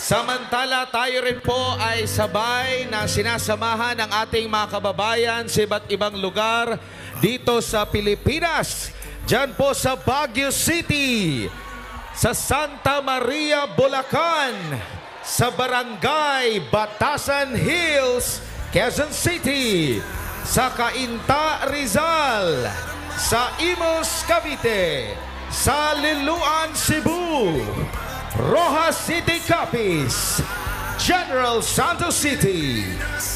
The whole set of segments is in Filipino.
Samantala, tayo rin po ay sabay na sinasamahan ng ating mga kababayan sa iba't ibang lugar dito sa Pilipinas. Diyan po sa Baguio City, sa Santa Maria, Bulacan, sa Barangay Batasan Hills, Quezon City, sa Cainta, Rizal, sa Imus, Cavite, sa Liloan, Cebu, Rojas City, Capiz, General Santos City,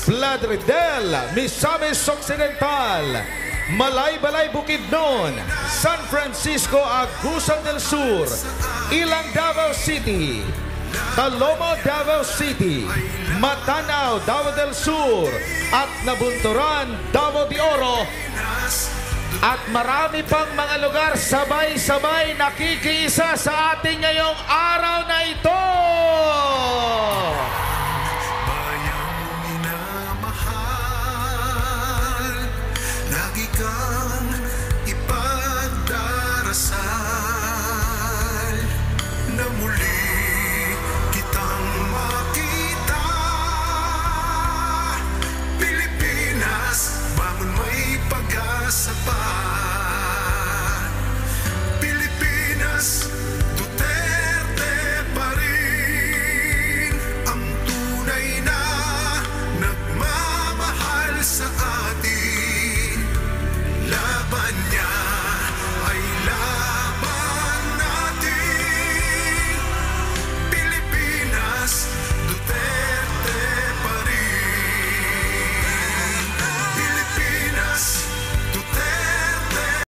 Plaridel, Misamis Occidental, Malay-Balay, Bukidnon, San Francisco, Agusan del Sur, Ilang, Davao City, Talomo, Davao City, Matanao, Davao del Sur, at Nabunturan, Davao de Oro, at marami pang mga lugar sabay-sabay nakikiisa sa ating ngayong araw na ito.